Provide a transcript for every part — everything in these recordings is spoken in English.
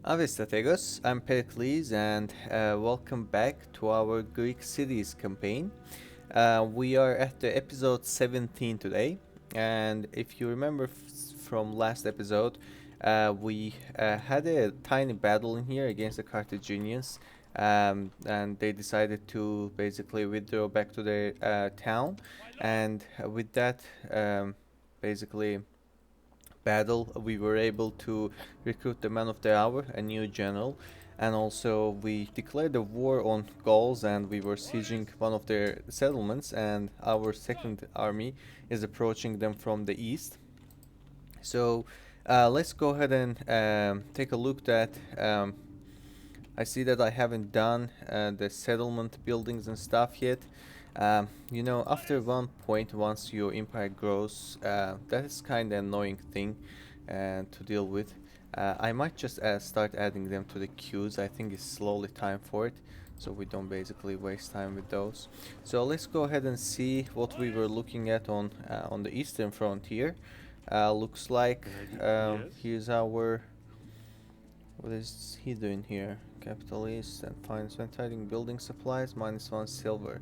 Ave strategos, I'm Pericles and welcome back to our Greek cities campaign. We are at the episode 17 today, and if you remember from last episode, we had a tiny battle in here against the Carthaginians, and they decided to basically withdraw back to their town, and with that, basically battle, we were able to recruit the man of the hour, a new general, and also we declared a war on Gauls and we were sieging one of their settlements, and our second army is approaching them from the east. So let's go ahead and take a look at I see that I haven't done the settlement buildings and stuff yet. After one point, once your empire grows, that is kind of annoying thing to deal with. I might just start adding them to the queues. I think it's slowly time for it, so we don't basically waste time with those. So let's go ahead and see what we were looking at on the eastern frontier. Looks like here's our. What is he doing here? Capitalist and finds when trading building supplies -1 silver.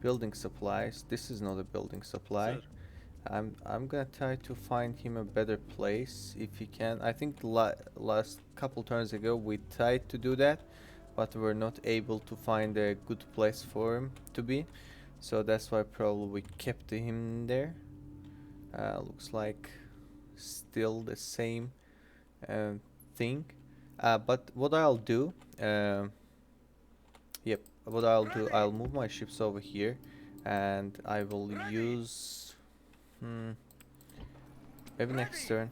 Building supplies. This is not a building supply. Sir, I'm gonna try to find him a better place if he can. I think last couple turns ago we tried to do that, but we're not able to find a good place for him to be. So that's why probably we kept him there. Looks like still the same thing. But what I'll do, yep, what I'll do, I'll move my ships over here, and I will use, maybe next turn.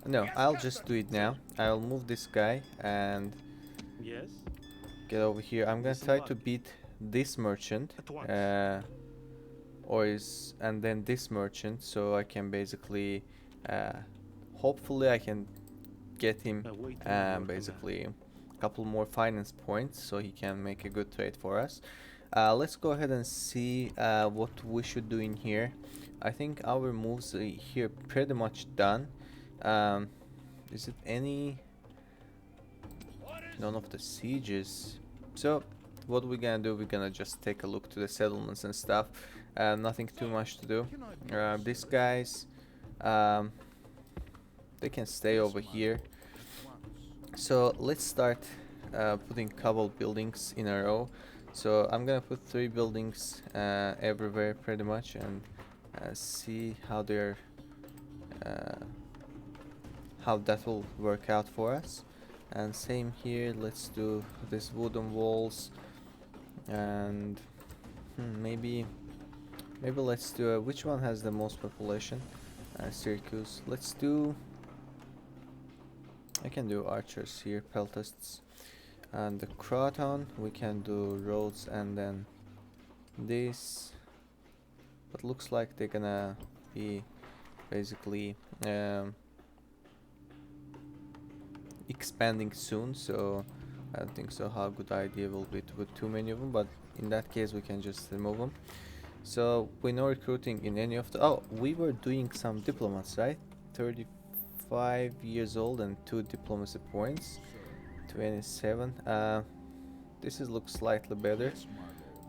No, I'll just do it now. I'll move this guy and yes, get over here. I'm gonna listen try what? to beat this merchant, At once. and then this merchant, so I can basically, hopefully I can get him Awaiting your command. basically a couple more finance points so he can make a good trade for us. Let's go ahead and see what we should do in here. I think our moves here pretty much done. Um, is it any none of the sieges? So what we're gonna do, we're gonna just take a look to the settlements and stuff. Nothing too much to do. These guys, um, they can stay over here. So let's start putting couple buildings in a row. So I'm gonna put 3 buildings everywhere pretty much, and see uh, how that will work out for us. And same here, let's do this wooden walls, and maybe let's do which one has the most population? Syracuse. Let's do. I can do archers here, peltasts, and the Croton. We can do roads and then this. But looks like they're gonna be basically expanding soon, so I don't think so how good idea will be to put too many of them, but in that case we can just remove them. So we're not recruiting in any of the. Oh, we were doing some diplomats, right? 35 years old and 2 diplomacy points. 27. This looks slightly better.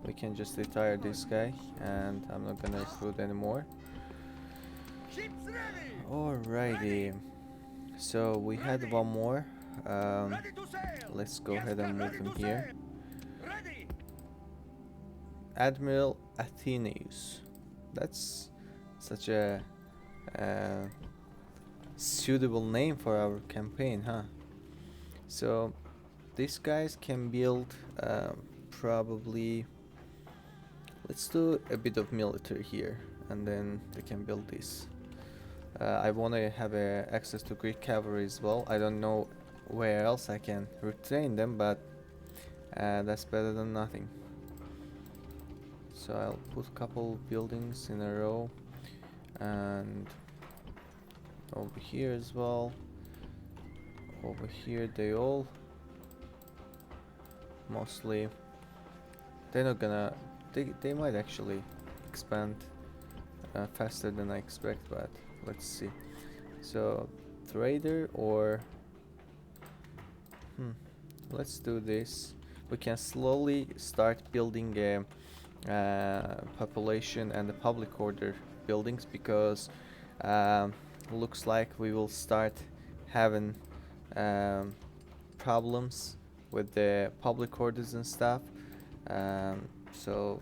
We can just retire this guy, and I'm not gonna recruit anymore. Alrighty. So we had one more. Let's go ahead and move him here. Admiral Athenaeus. That's such a suitable name for our campaign, huh? So these guys can build probably. Let's do a bit of military here, and then they can build this. I want to have access to Greek cavalry as well. I don't know where else I can retrain them, but that's better than nothing. So I'll put a couple buildings in a row, and over here as well. Over here they all mostly, they're not gonna, they might actually expand faster than I expect, but let's see. So trader or Hmm. Let's do this. We can slowly start building a population and the public order buildings, because um, looks like we will start having um, problems with the public orders and stuff. So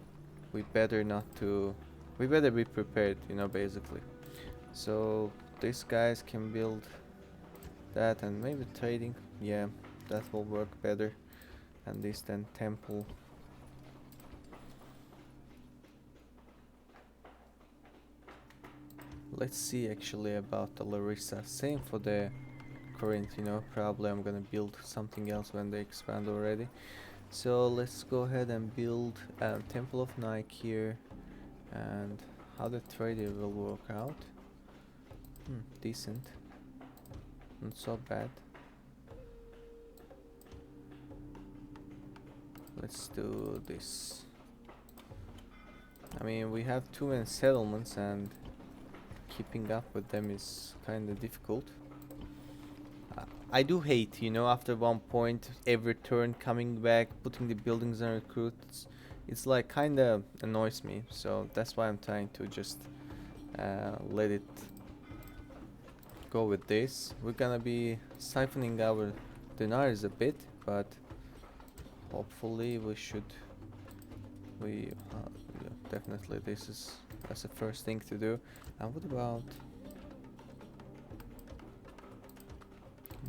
we better not to. We better be prepared, you know, basically. So these guys can build that, and maybe trading. Yeah, that will work better. And this then temple. Let's see actually about the Larissa. Same for the Corinth, you know. Probably I'm gonna build something else when they expand already. So let's go ahead and build Temple of Nike here. And how the trader will work out. Decent. Not so bad. Let's do this. I mean, we have too many settlements, and keeping up with them is kind of difficult. I do hate, you know, after one point, every turn coming back, putting the buildings on recruits. It's like kind of annoys me. So that's why I'm trying to just let it go with this. We're gonna be siphoning our dinars a bit, but hopefully we should. Yeah, definitely that's the first thing to do. And what about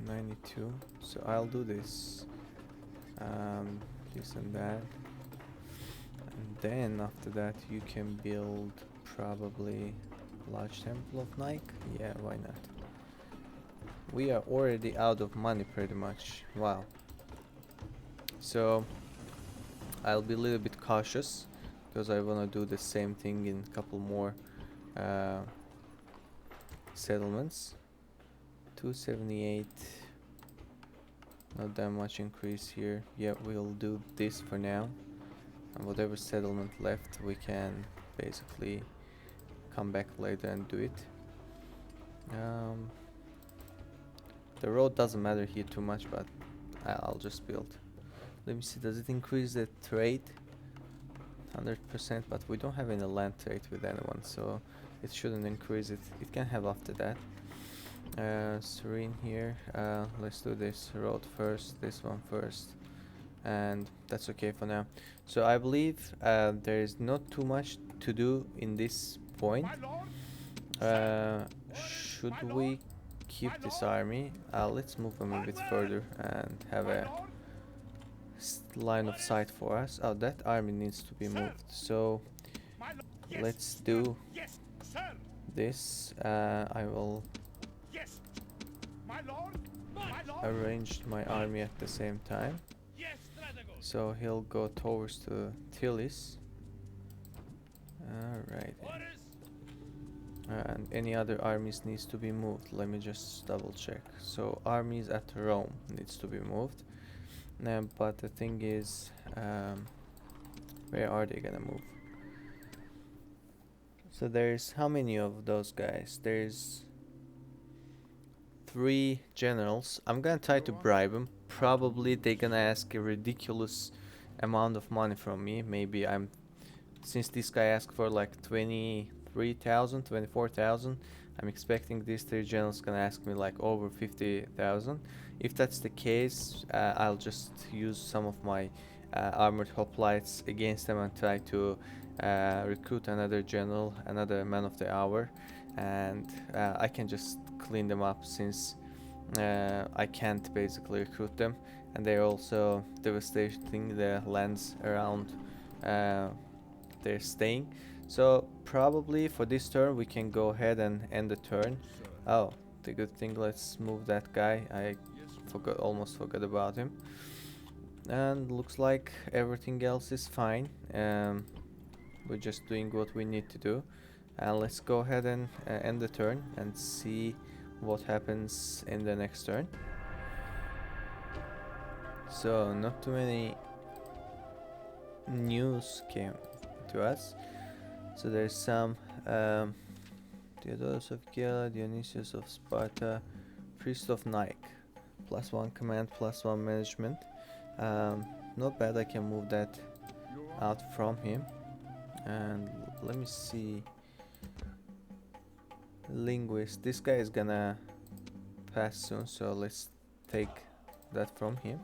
92? So I'll do this, this and that, and then after that you can build probably large temple of Nike. Yeah, why not? We are already out of money pretty much. Wow. So I'll be a little bit cautious, because I want to do the same thing in a couple more uh, settlements. 278. Not that much increase here. Yeah, we'll do this for now. And whatever settlement left, we can basically come back later and do it. The road doesn't matter here too much, but I'll just build. Let me see, does it increase the trade? 100%, but we don't have any land trade with anyone, so it shouldn't increase it. It can have after that. Serene here. Let's do this road first, this one first, and that's okay for now. So I believe there is not too much to do in this point. Should we keep this army? Let's move them a bit further and have a line of sight for us. Oh, that army needs to be moved. So let's do this. I will arrange my army at the same time. So he'll go towards the Tillis. Alright. And any other armies needs to be moved. Let me just double check. So armies at Rome needs to be moved. But the thing is, where are they gonna move? So there's how many of those guys? There's 3 generals. I'm gonna try to bribe them. Probably they're gonna ask a ridiculous amount of money from me. Maybe since this guy asked for like 23,000, 24,000, I'm expecting these 3 generals gonna ask me like over 50,000. If that's the case, I'll just use some of my armored hoplites against them and try to recruit another general, another man of the hour, and I can just clean them up, since I can't basically recruit them, and they're also devastating the lands around they're staying. So probably for this turn we can go ahead and end the turn. Oh, the good thing, let's move that guy. I almost forgot about him. And looks like everything else is fine. We're just doing what we need to do. And let's go ahead and end the turn and see what happens in the next turn. So not too many news came to us. So there's some Theodorus of Gela, Dionysius of Sparta, Priest of Nike. +1 command, +1 management. Not bad. I can move that out from him. And let me see. Linguist. This guy is gonna pass soon, so let's take that from him.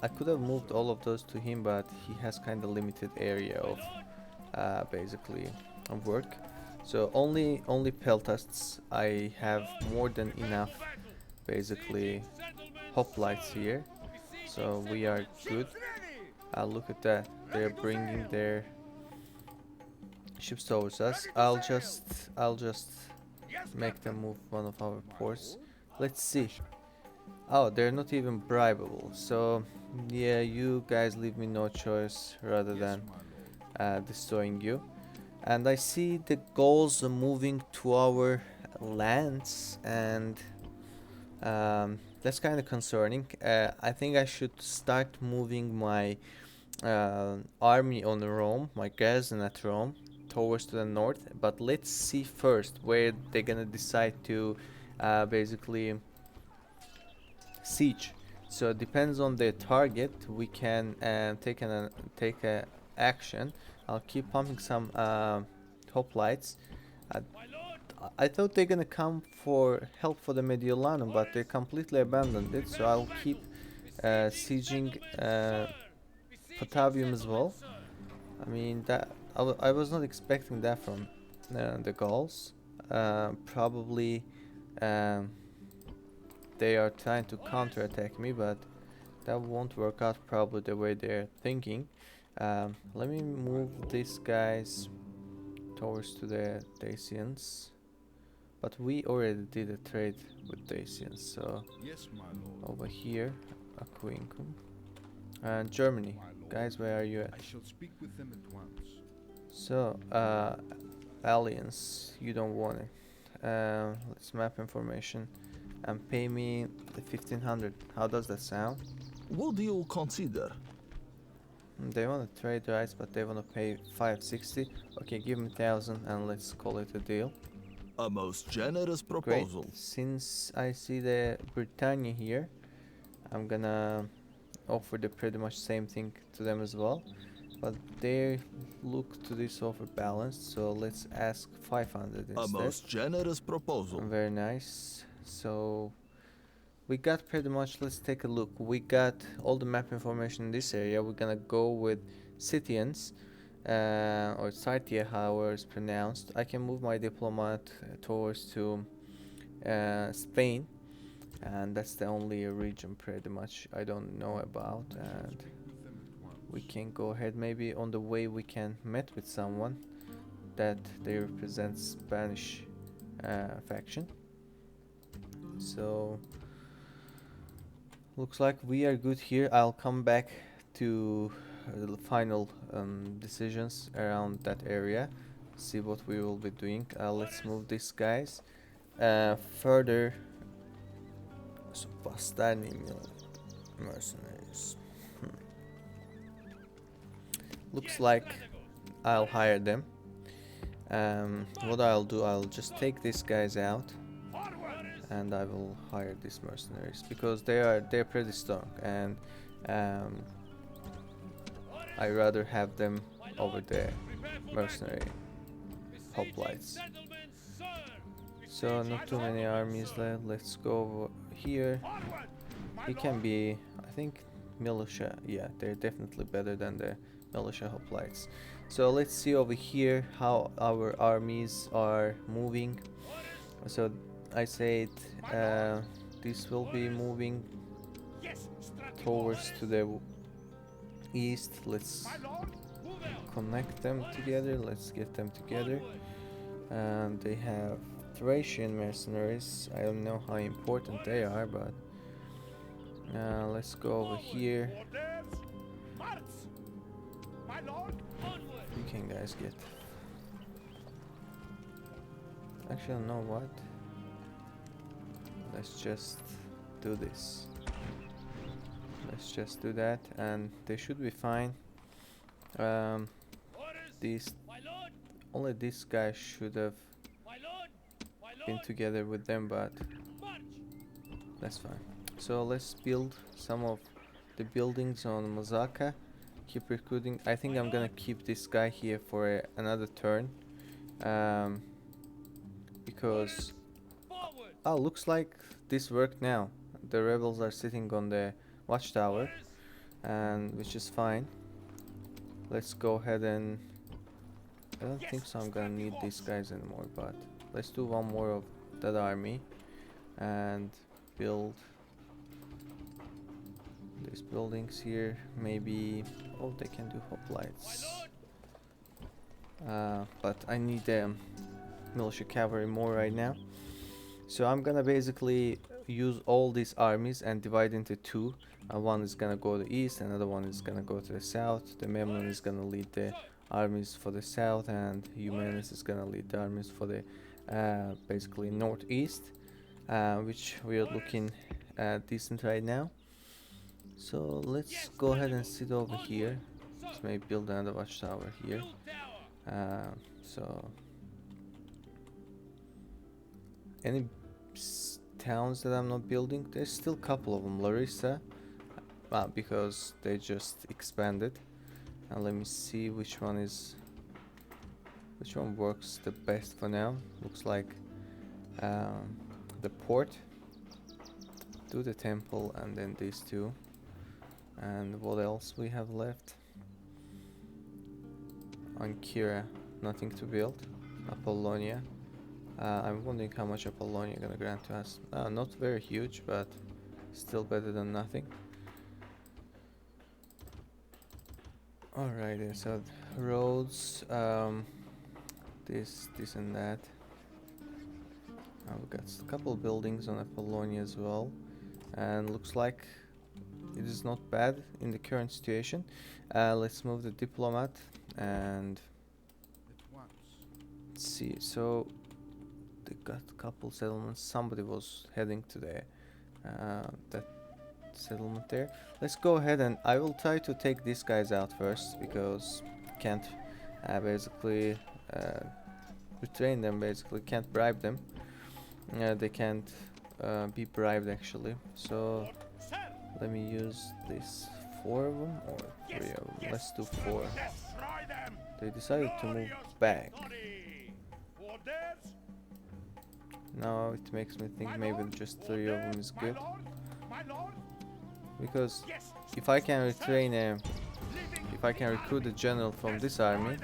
I could have moved all of those to him, but he has kind of limited area of basically work. So only peltasts. I have more than enough basically hoplites here, so we are good. Look at that, they're bringing their ships towards us. I'll just make them move one of our ports. Let's see. Oh, they're not even bribable, so yeah, you guys leave me no choice rather than destroying you. And I see the Gauls are moving to our lands, and that's kind of concerning. I think I should start moving my army on Rome, my garrison at Rome, towards to the north. But let's see first where they're gonna decide to basically siege. So it depends on their target. We can take a action. I'll keep pumping some hoplites. Uh, I thought they're gonna come for help for the Mediolanum, but they completely abandoned it. So I'll keep sieging Patavium as well. I mean that I was not expecting that from the Gauls. Probably um, they are trying to counterattack me, but that won't work out probably the way they're thinking. Let me move these guys towards to the Dacians. But we already did a trade with Dacians, so Yes, my lord. over here, Aquincum. And Germany. Guys, where are you at? I shall speak with them at once. So, Alliance, you don't want it. Let's map information and pay me the 1500. How does that sound? Would you consider? They want to trade rights, but they want to pay 560. Okay, give me 1000 and let's call it a deal. A most generous Great. proposal. Since I see the Britannia here, I'm gonna offer the pretty much same thing to them as well. But they look to this offer balanced, so let's ask 500 A instead. most generous proposal. Very nice. So we got pretty much, let's take a look. We got all the map information in this area. We're gonna go with Scythians, or Scythia, however it's pronounced. I can move my diplomat towards to Spain, and that's the only region pretty much I don't know about. And we can go ahead, maybe on the way we can meet with someone that they represent Spanish faction. So looks like we are good here. I'll come back to the final decisions around that area, see what we will be doing. Let's move these guys further. So Bastani mercenaries. Looks like I'll hire them. What I'll do, I'll just take these guys out and I will hire these mercenaries because they're pretty strong, and I rather have them over the mercenary hoplites. So not too many armies left. Let's go over here. He can be, I think, militia. Yeah, they're definitely better than the militia hoplites. So let's see over here how our armies are moving. So I said this will be moving towards to the east. Let's connect them together. Let's get them together. And they have Thracian mercenaries. I don't know how important they are, but let's go over here. You can guys get. Actually, know what? Let's just do this. Let's just do that, and they should be fine. These only this guy should have been together with them, but That's fine. So let's build some of the buildings on Mazaka. Keep recruiting. I think I'm gonna keep this guy here for another turn. Um, because oh, looks like this worked now. The rebels are sitting on the watchtower, and which is fine. Let's go ahead and I don't think so I'm gonna need these guys anymore, but let's do one more of that army and build these buildings here. Maybe oh, they can do hoplites. But I need militia cavalry more right now. So I'm gonna basically use all these armies and divide into two. One is gonna go to the east, another one is gonna go to the south. The Memnon is gonna lead the armies for the south, and Humanus is gonna lead the armies for the basically northeast, which we are looking decent right now. So let's go ahead and sit over here. Let's maybe build another watchtower here. So any towns that I'm not building, there's still a couple of them. Larissa, because they just expanded. And let me see which one works the best for now. Looks like the port. Do the temple and then these two. And what else we have left? Ankira, nothing to build. Apollonia. I'm wondering how much Apollonia gonna grant to us. Not very huge, but still better than nothing. Alright, so roads, this and that. We've got a couple of buildings on Apollonia as well, and looks like it is not bad in the current situation. Let's move the diplomat and see. So they got a couple settlements. Somebody was heading to the that settlement there. Let's go ahead and I will try to take these guys out first because can't basically retrain them. Basically can't bribe them. They can't be bribed actually. So let me use this 4 of them or 3 of them. Let's do 4. They decided to move back. Now it makes me think maybe just 3 of them is good. Because if I can if I can recruit a general from this army,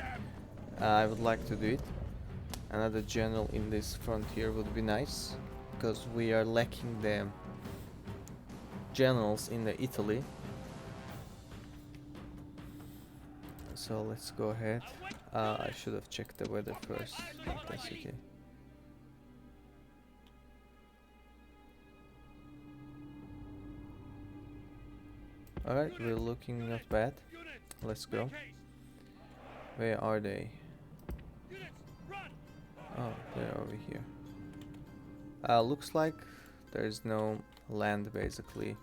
I would like to do it. Another general in this frontier would be nice, because we are lacking the generals in the Italy. So let's go ahead. I should have checked the weather first, but that's okay. Alright, we're looking not bad. Let's go. Where are they? Oh, they're over here. Looks like there's no land basically.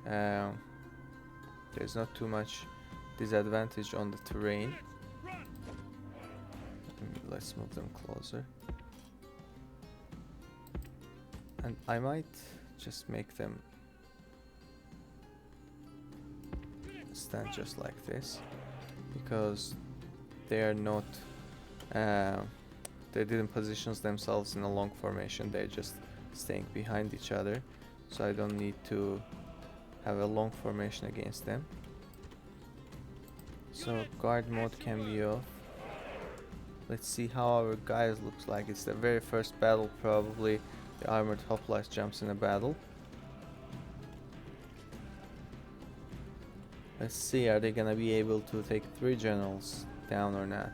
There's not too much disadvantage on the terrain. Let's move them closer. And I might just make them stand just like this, because they are not they didn't position themselves in a long formation. They're just staying behind each other, so I don't need to have a long formation against them. So guard mode can be off. Let's see how our guys looks like. It's the very first battle, probably the armored hoplite jumps in a battle. Let's see, are they gonna be able to take 3 generals down or not?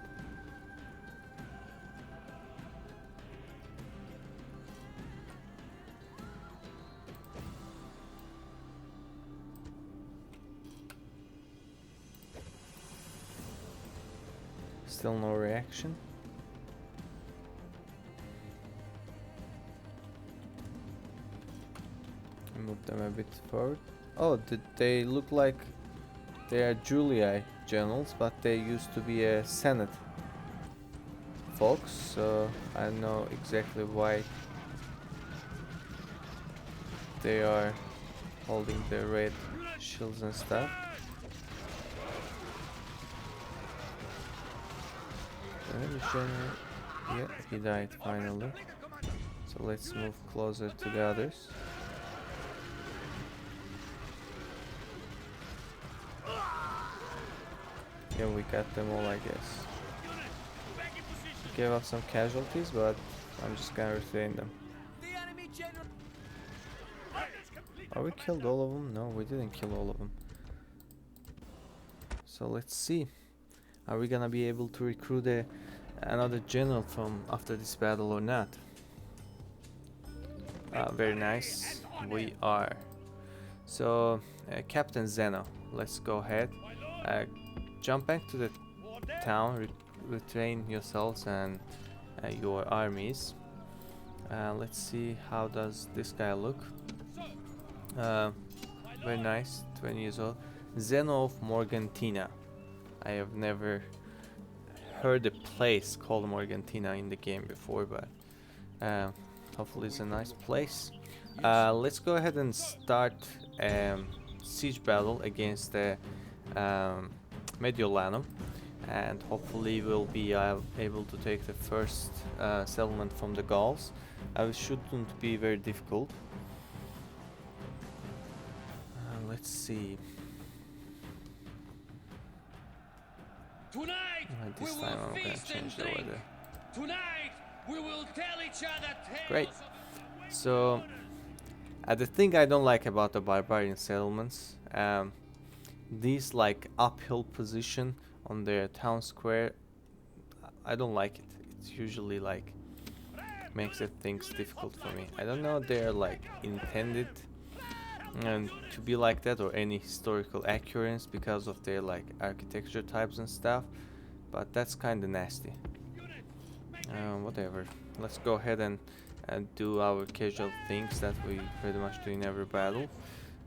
Still no reaction. Move them a bit forward. Oh, did they look like they are Julii generals, but they used to be a Senate folks, so I know exactly why they are holding the red shields and stuff. Yeah, he died finally. So let's move closer to the others. Yeah, we got them all, I guess. Gave up some casualties, but I'm just gonna retain them. Are we killed all of them? No, we didn't kill all of them. So let's see. Are we gonna be able to recruit another general from after this battle or not? Very nice. We are. So, Captain Zeno, let's go ahead. Jump back to the town, retrain yourselves and your armies. Let's see, how does this guy look? Very nice, 20 years old. Zeno of Morgantina. I have never heard a place called Morgantina in the game before, but hopefully it's a nice place. Let's go ahead and start siege battle against the Mediolanum, and hopefully we'll be able to take the first settlement from the Gauls. It shouldn't be very difficult. Let's see. Tonight This we time will I'm gonna feast and change the drink. weather. Tonight we will tell each other tales. Great. So, the thing I don't like about the barbarian settlements, these like uphill position on their town square, I don't like it. It's usually like makes it things difficult for me. I don't know if they're like intended and to be like that or any historical accuracy because of their like architecture types and stuff, but that's kind of nasty. Whatever. Let's go ahead and do our casual things that we pretty much do in every battle.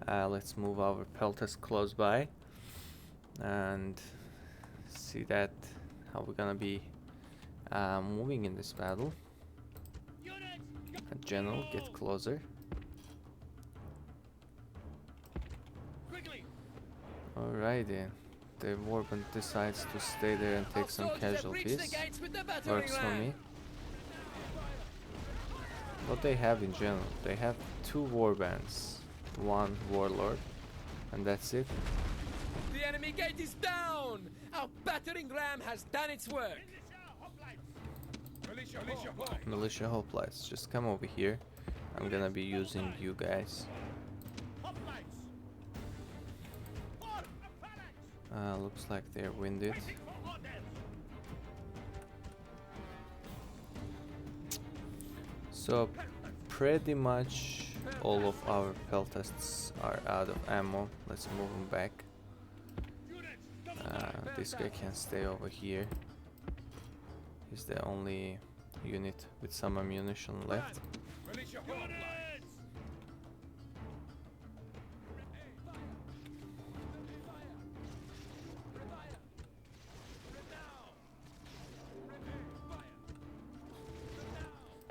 Let's move our peltas close by and see that how we're gonna be moving in this battle. General, get closer. Alright then. The warband decides to stay there and take some casualties. Works for me. What they have in general, they have 2 warbands, 1 warlord, and that's it. The enemy gate is down! Our battering ram has done its work! Militia hoplites, just come over here. I'm gonna be using you guys. Looks like they're winded. So pretty much all of our peltasts are out of ammo. Let's move them back. This guy can stay over here. He's the only unit with some ammunition left.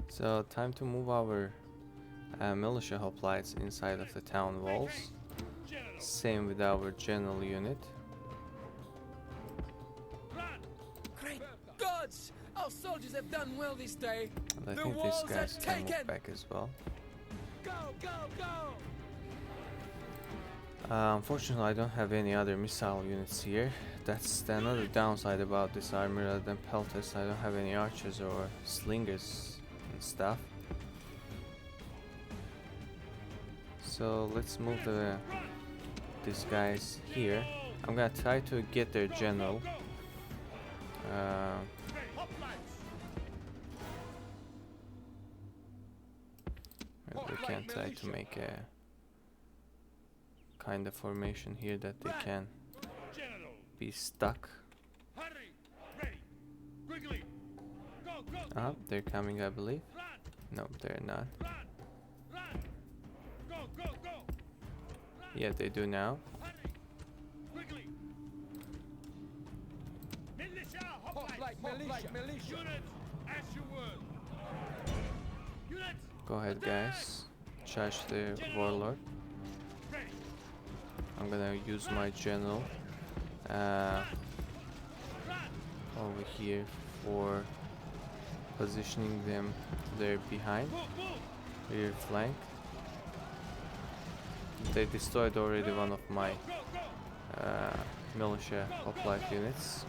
So time to move our militia hoplites inside of the town walls. Same with our general unit. Great gods! Our soldiers have done well this day! And I The think these walls are guys can move taken! back as well. Go, go, go! Unfortunately, I don't have any other missile units here. That's another downside about this army. Rather than pelters, I don't have any archers or slingers and stuff. So let's move these guys here. I'm gonna try to get their general. We can try to make a kind of formation here that they can be stuck. They're coming, I believe. No, they're not. Yeah, they do now. Go ahead, guys. charge the warlord. I'm gonna use my general over here for positioning them there behind rear flank. They destroyed already one of my militia hoplite units.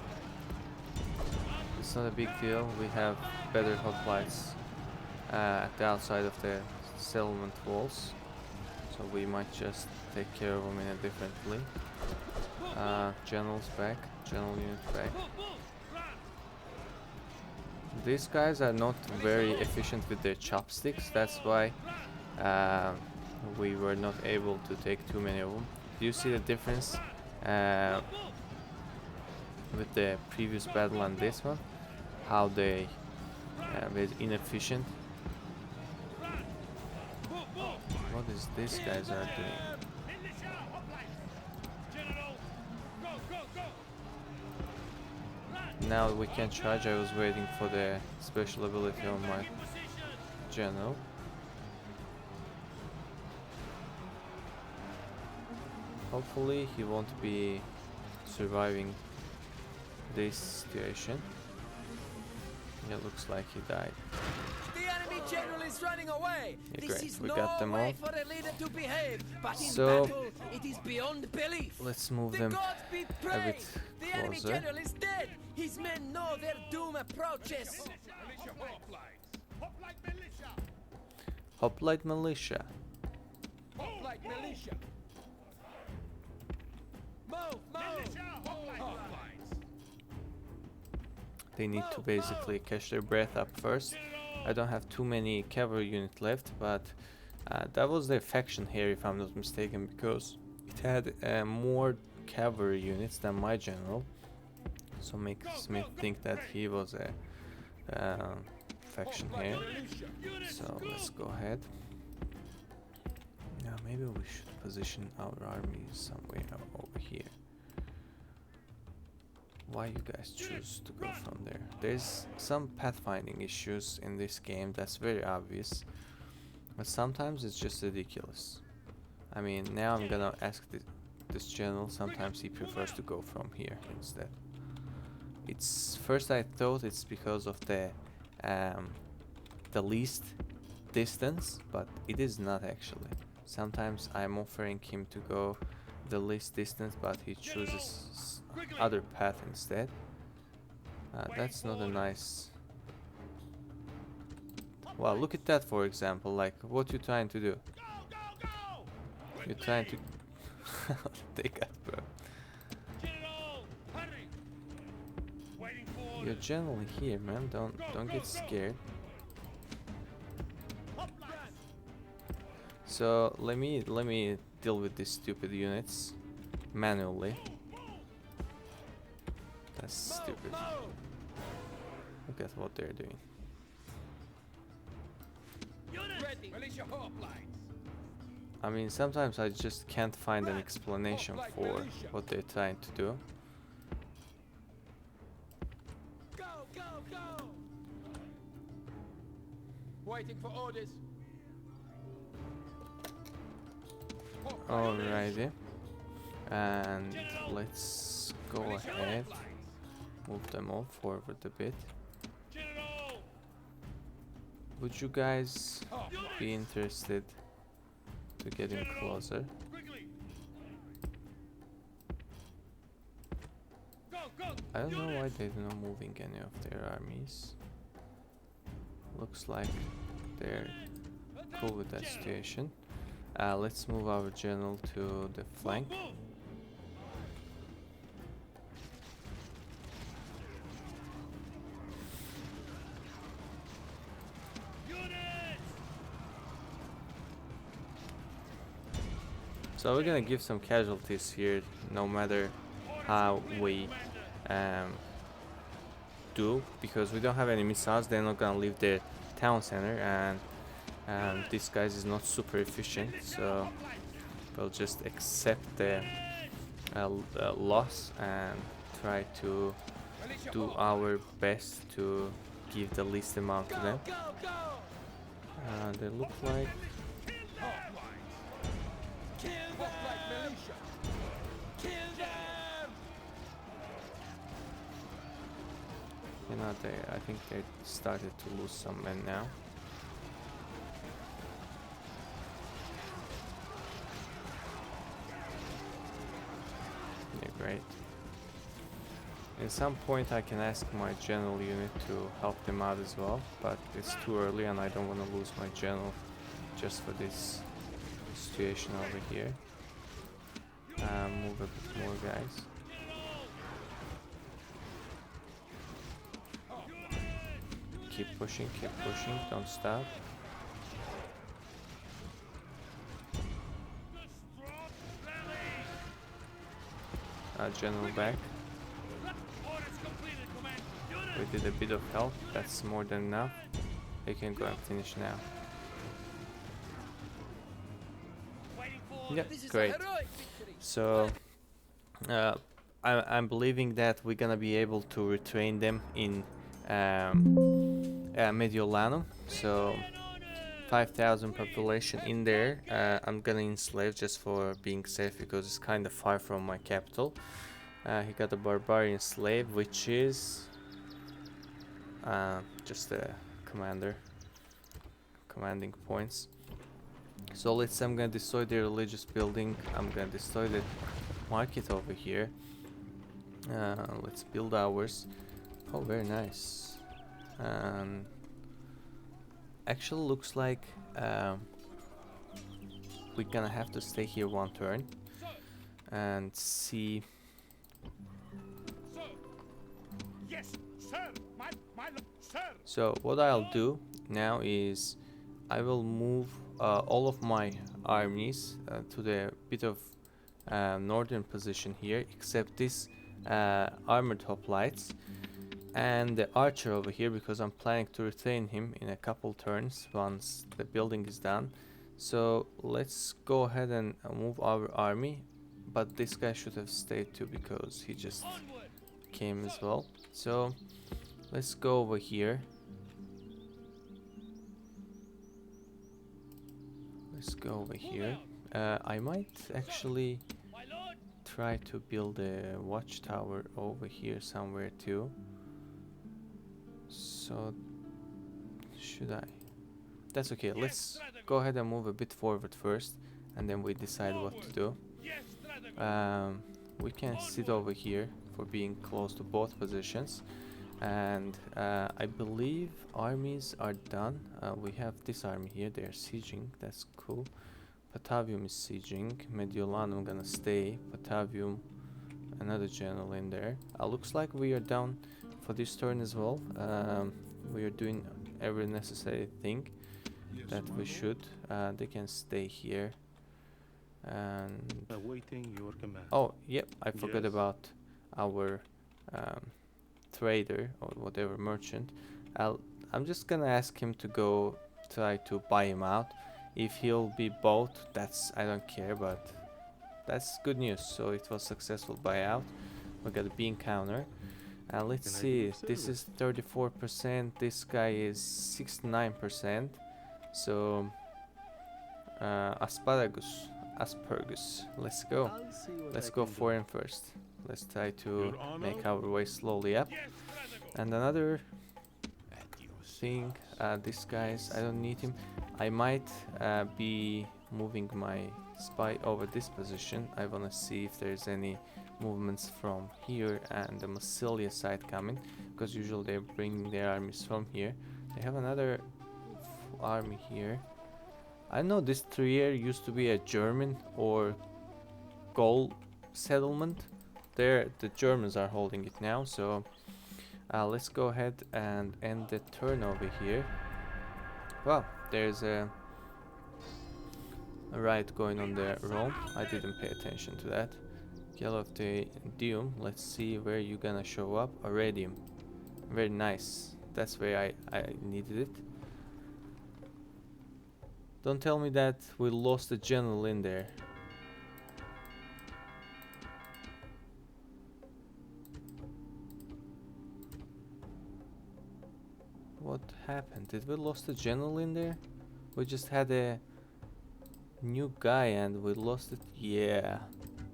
It's not a big deal. We have better hoplites at the outside of the settlement walls, so we might just take care of them in a differently. Generals back, general unit back. These guys are not very efficient with their chopsticks, that's why we were not able to take too many of them. Do you see the difference with the previous battle and this one? How they were inefficient. What is these guys are doing? Now we can charge. I was waiting for the special ability on my general. Hopefully he won't be surviving this situation. It looks like he died. The enemy general is running away. Yeah, This great. is We no got them way all. for a leader to behave, but in So, battle, it is beyond belief. Let's move The them gods be a bit praised. The enemy closer. general is dead. His men know their doom approaches. Hoplite militia. Like militia. Move, move. They need to basically catch their breath up first. I don't have too many cavalry units left, but that was their faction here, if I'm not mistaken, because it had more cavalry units than my general. So makes me think that he was a faction here. So let's go ahead. Now maybe we should position our army somewhere over here. Why you guys choose to go from there? There's some pathfinding issues in this game, that's very obvious, but sometimes it's just ridiculous. I mean, now I'm gonna ask this general, sometimes he prefers to go from here instead. It's first I thought it's because of the least distance, but it is not actually. Sometimes I'm offering him to go the least distance, but he chooses other path instead. That's not a nice. Well, look at that, for example. Like, what you trying to do? You're trying to. They got bro. You're generally here, man. Don't get scared. So let me deal with these stupid units manually. That's stupid. Look at what they're doing. I mean, sometimes I just can't find an explanation for what they're trying to do. Go, go, go. Waiting for orders. Alrighty. And let's go ahead. Move them all forward a bit. Would you guys be interested to getting closer? I don't know why they're not moving any of their armies. Looks like they're cool with that situation. Let's move our general to the flank. So we're gonna give some casualties here, no matter how we do, because we don't have any missiles. They're not gonna leave the town center, and this guy is not super efficient, so we'll just accept the loss and try to do our best to give the least amount to them. They look like You know, I think they started to lose some men now. Yeah, great. At some point I can ask my general unit to help them out as well, but it's too early and I don't want to lose my general just for this situation over here. Move a bit more, guys. Keep pushing, don't stop. General back. We did a bit of help, that's more than enough. We can go and finish now. Yeah, great. So, I'm believing that we're gonna be able to retrain them in Mediolanum. So, 5,000 population in there. I'm gonna enslave just for being safe because it's kind of far from my capital. He got a barbarian slave, which is just a commanding points. So let's say I'm gonna destroy the religious building. I'm gonna destroy the market over here. Let's build ours. Oh, very nice. Actually looks like we're gonna have to stay here one turn and see. Yes, sir. Sir. So what I'll do now is I will move all of my armies to the bit of northern position here, except this armored hoplites and the archer over here, because I'm planning to retain him in a couple turns once the building is done. So let's go ahead and move our army, but this guy should have stayed too because he just came as well. So let's go over here. Let's go over here. I might actually try to build a watchtower over here somewhere too. So should I? That's okay. Let's go ahead and move a bit forward first, and then we decide what to do. We can sit over here for being close to both positions, and I believe armies are done. We have this army here. They're sieging. That's cool. Patavium is sieging. Mediolanum gonna stay. Patavium, another general in there. Looks like we are down for this turn as well. We are doing every necessary thing that we should. They can stay here. And awaiting your command. oh, yep, I forgot about our trader or whatever merchant. I'm just gonna ask him to go try to buy him out. If he'll be bought, that's I don't care, but that's good news. So it was successful buyout. We got a bean counter. Let's see, this is 34%, this guy is 69%. So asparagus, let's go. Let's go for him first. Let's try to make our way slowly up. And another thing, this guy's, I don't need him. I might be moving my spy over this position. I wanna see if there's any movements from here and the Massilia side coming, because usually they're bringing their armies from here. They have another army here. I know this Trier used to be a German or Gaul settlement. There, the Germans are holding it now. So let's go ahead and end the turn over here. Well, there's a riot going on the Rome. I didn't pay attention to that. Yellow of the Dium. Let's see where you're gonna show up. Iridium. Very nice. That's where I needed it. Don't tell me that we lost a general in there. What happened? Did we lost a general in there? We just had a new guy and we lost it. Yeah.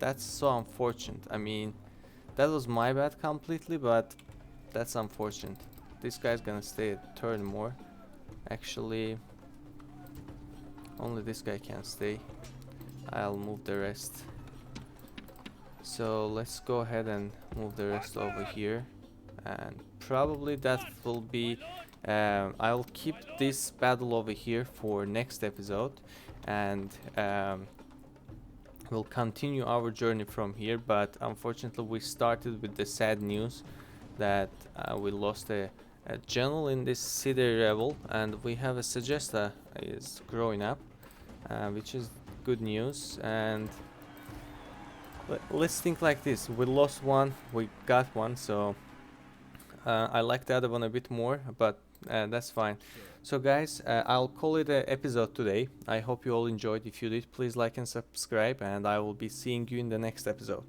That's so unfortunate. I mean, that was my bad completely, but That's unfortunate. This guy's gonna stay a turn more. Actually, only this guy can stay. I'll move the rest. So let's go ahead and move the rest over here. And probably that will be... I'll keep this battle over here for next episode. And we'll continue our journey from here. But unfortunately we started with the sad news that we lost a general in this city rebel. And we have a Sagesta is growing up. Which is good news. And let's think like this: we lost one, we got one, so I like the other one a bit more, but that's fine. So guys, I'll call it an episode today. I hope you all enjoyed. If you did, please like and subscribe, and I will be seeing you in the next episode.